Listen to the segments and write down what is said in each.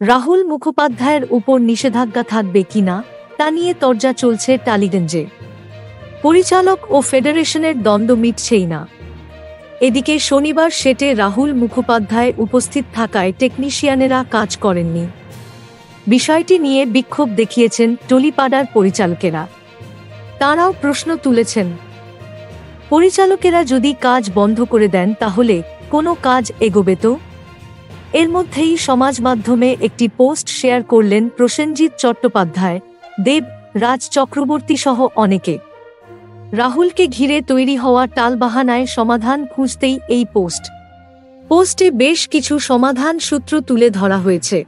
রাহুল মুখোপাধ্যায়ের উপর নিষেধাজ্ঞা থাকবে কিনা তা নিয়ে তরজা চলছে টালিগঞ্জে। পরিচালক ও ফেডারেশনের দ্বন্দ্ব মিটছেই না। এদিকে শনিবার সেটে রাহুল মুখোপাধ্যায় উপস্থিত থাকায় টেকনিশিয়ানেরা কাজ করেননি। বিষয়টি নিয়ে বিক্ষোভ দেখিয়েছেন টলিপাড়ার পরিচালকেরা। তাঁরাও প্রশ্ন তুলেছেন, পরিচালকেরা যদি কাজ বন্ধ করে দেন তাহলে কোনো কাজ এগোবে তো? এর মধ্যেই সমাজ মাধ্যমে একটি পোস্ট শেয়ার করলেন প্রসেনজিৎ চট্টোপাধ্যায়, দেব, রাজ চক্রবর্তী সহ অনেকে। রাহুলকে ঘিরে তৈরি হওয়া টালবাহানায় সমাধান খুঁজতেই এই পোস্টে বেশ কিছু সমাধান সূত্র তুলে ধরা হয়েছে।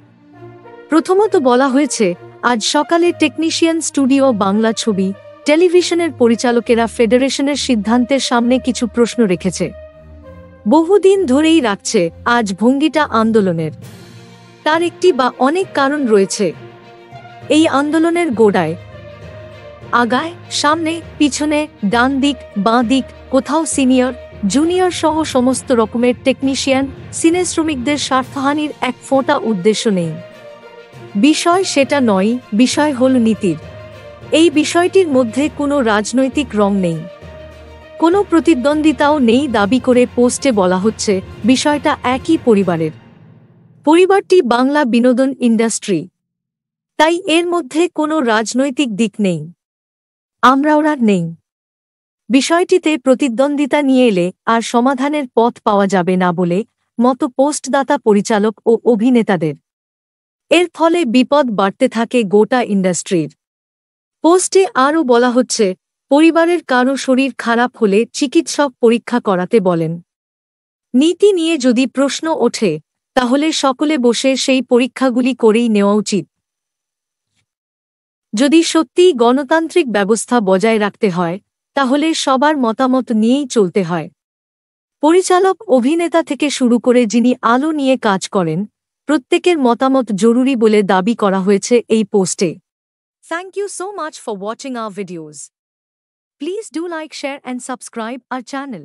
প্রথমত বলা হয়েছে, আজ সকালে টেকনিশিয়ান স্টুডিও বাংলা ছবি, টেলিভিশনের পরিচালকেরা ফেডারেশনের সিদ্ধান্তের সামনে কিছু প্রশ্ন রেখেছে। বহুদিন ধরেই রাখছে। আজ ভঙ্গিটা আন্দোলনের। তার একটি বা অনেক কারণ রয়েছে। এই আন্দোলনের গোড়ায়, আগায়, সামনে, পিছনে, ডান দিক, বাঁ দিক, কোথাও সিনিয়র, জুনিয়র সহ সমস্ত রকমের টেকনিশিয়ান, সিনেশ্রমিকদের স্বার্থহানির এক ফোঁটা উদ্দেশ্য নেই। বিষয় সেটা নয়, বিষয় হল নীতির। এই বিষয়টির মধ্যে কোনো রাজনৈতিক রং নেই, কোনো প্রতিদ্বন্দ্বিতাও নেই দাবি করে পোস্টে বলা হচ্ছে, বিষয়টা একই পরিবারের। পরিবারটি বাংলা বিনোদন ইন্ডাস্ট্রি, তাই এর মধ্যে কোনো রাজনৈতিক দিক নেই, ওরা নেই। বিষয়টিতে প্রতিদ্বন্দ্বিতা নিয়ে এলে আর সমাধানের পথ পাওয়া যাবে না বলে মত পোস্টদাতা পরিচালক ও অভিনেতাদের। এর ফলে বিপদ বাড়তে থাকে গোটা ইন্ডাস্ট্রির। পোস্টে আরও বলা হচ্ছে, পরিবারের কারো শরীর খারাপ হলে চিকিৎসক পরীক্ষা করাতে বলেন। নীতি নিয়ে যদি প্রশ্ন ওঠে তাহলে সকলে বসে সেই পরীক্ষাগুলি করেই নেওয়া উচিত। যদি সত্যিই গণতান্ত্রিক ব্যবস্থা বজায় রাখতে হয় তাহলে সবার মতামত নিয়েই চলতে হয়। পরিচালক, অভিনেতা থেকে শুরু করে যিনি আলো নিয়ে কাজ করেন, প্রত্যেকের মতামত জরুরি বলে দাবি করা হয়েছে এই পোস্টে। Thank you so much for watching our videos. Please do like, share and subscribe our channel.